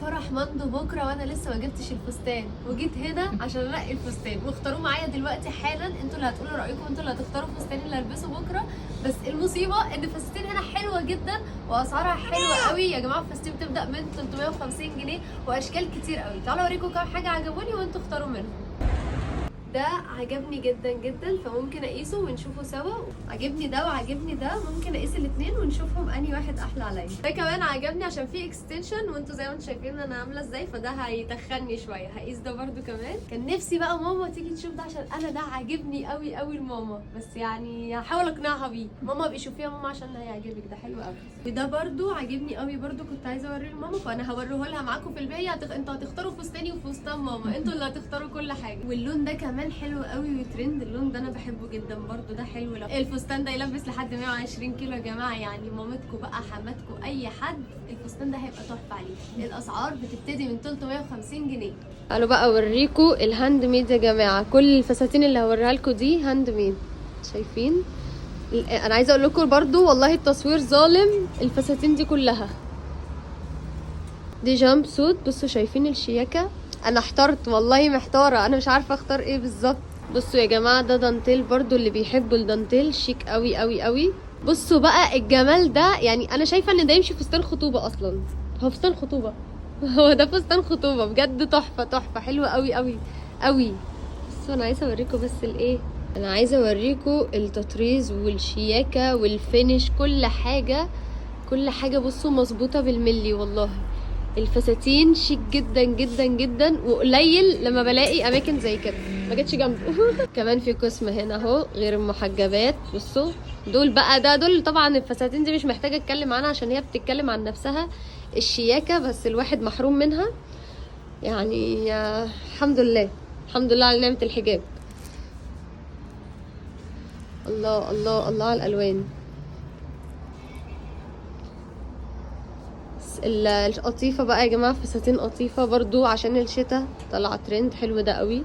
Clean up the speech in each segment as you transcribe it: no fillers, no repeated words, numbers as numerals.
فرح مندو بكره وانا لسه ما جبتش الفستان، وجيت هنا عشان انقي الفستان، واختاروا معايا دلوقتي حالا. انتوا اللي هتقولوا رايكم، انتوا اللي هتختاروا الفستان اللي هلبسه بكره. بس المصيبه ان الفساتين هنا حلوه جدا واسعارها حلوه قوي يا جماعه. الفساتين بتبدا من 350 جنيه واشكال كتير قوي. تعالوا اوريكم كام حاجه عجبوني وانتوا اختاروا منهم. ده عجبني جدا جدا، فممكن اقيسه ونشوفه سوا. عجبني ده وعجبني ده، ممكن اقيس الاثنين ونشوفهم انهي واحد احلى عليا. ده كمان عجبني عشان فيه اكستنشن، وانتوا زي ما انتوا شايفين انا عامله ازاي، فده هيتخني شويه. هقيس ده برده كمان. كان نفسي بقى ماما تيجي تشوف ده عشان انا ده عاجبني قوي قوي لماما، بس يعني هحاول اقنعها بيه. ماما ابقي شوفيها ماما عشان هيعجبك، ده حلو قوي. وده برده عاجبني قوي برده، كنت عايزه اوريه لماما، فانا هوريه لها معاكم في الباقي. انتوا هتختاروا فستاني وفستان ماما، انتوا اللي هتختاروا كل حاجه. واللون ده كمان حلو قوي ترند. اللون ده انا بحبه جدا برضو، ده حلو. لو الفستان ده يلبس لحد 120 كيلو يا جماعه، يعني مامتكم بقى حماتكم اي حد، الفستان ده هيبقى تحفه عليه. الاسعار بتبتدي من 350 جنيه. قالوا بقى اوريكم الهاند ميد يا جماعه. كل الفساتين اللي هوريها لكم دي هاند ميد، شايفين؟ انا عايزه اقول لكم برضو والله التصوير ظالم. الفساتين دي كلها دي جامب سوت. بصوا شايفين الشياكه؟ انا احترت والله، محتاره، انا مش عارفه اختار ايه بالظبط. بصوا يا جماعه ده دانتيل برضو، اللي بيحبوا الدانتيل شيك قوي قوي قوي. بصوا بقى الجمال ده، يعني انا شايفه ان ده يمشي فستان خطوبه اصلا. هو فستان خطوبه هو ده فستان خطوبه بجد، تحفه تحفه، حلوه قوي قوي قوي. بصوا انا عايزه اوريكم بس الايه، انا عايزه اوريكم التطريز والشياكه والفينش، كل حاجه كل حاجه. بصوا مظبوطه بالملي والله. الفساتين شيك جدا جدا جدا، وقليل لما بلاقي اماكن زي كده ما جتش جنبه. كمان في قسم هنا اهو غير المحجبات. بصوا دول بقى، دول طبعا الفساتين دي مش محتاجه اتكلم عنها عشان هي بتتكلم عن نفسها. الشياكه بس الواحد محروم منها يعني. الحمد لله الحمد لله على نعمه الحجاب. الله الله الله على الالوان. القطيفه بقى يا جماعه، فساتين قطيفه برضو عشان الشتاء طلع ترند حلو ده قوي.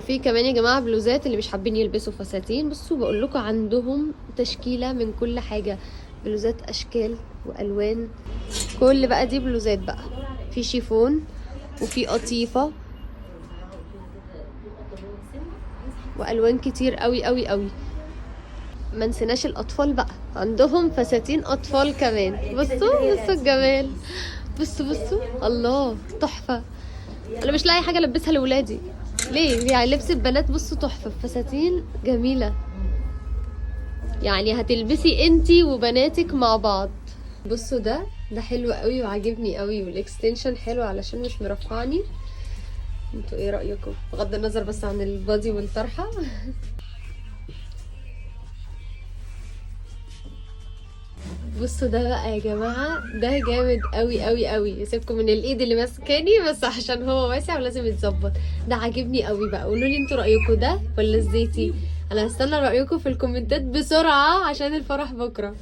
في كمان يا جماعه بلوزات اللي مش حابين يلبسوا فساتين. بصوا بقول لكم عندهم تشكيله من كل حاجه، بلوزات اشكال والوان. كل بقى دي بلوزات بقى، في شيفون وفي قطيفه والوان كتير قوي قوي قوي. ما نسيناش الاطفال بقى، عندهم فساتين اطفال كمان. بصوا بصوا الجمال، بصوا بصوا الله تحفه. انا مش لاقي حاجه البسها لاولادي ليه، يعني لبس البنات بصوا تحفه، فساتين جميله يعني هتلبسي انتي وبناتك مع بعض. بصوا ده حلو قوي وعاجبني قوي، والاكستنشن حلو علشان مش مرفعني. انتوا ايه رايكم بغض النظر بس عن البادي والطرحه؟ بصوا ده بقى يا جماعه، ده جامد قوي قوي قوي. سيبكم من الايد اللي ماسكاني بس عشان هو واسع ولازم يتظبط. ده عاجبني قوي بقى. قولوا لي انتوا رايكم ده ولا الزيتي؟ انا هستنى رايكم في الكومنتات بسرعه عشان الفرح بكره.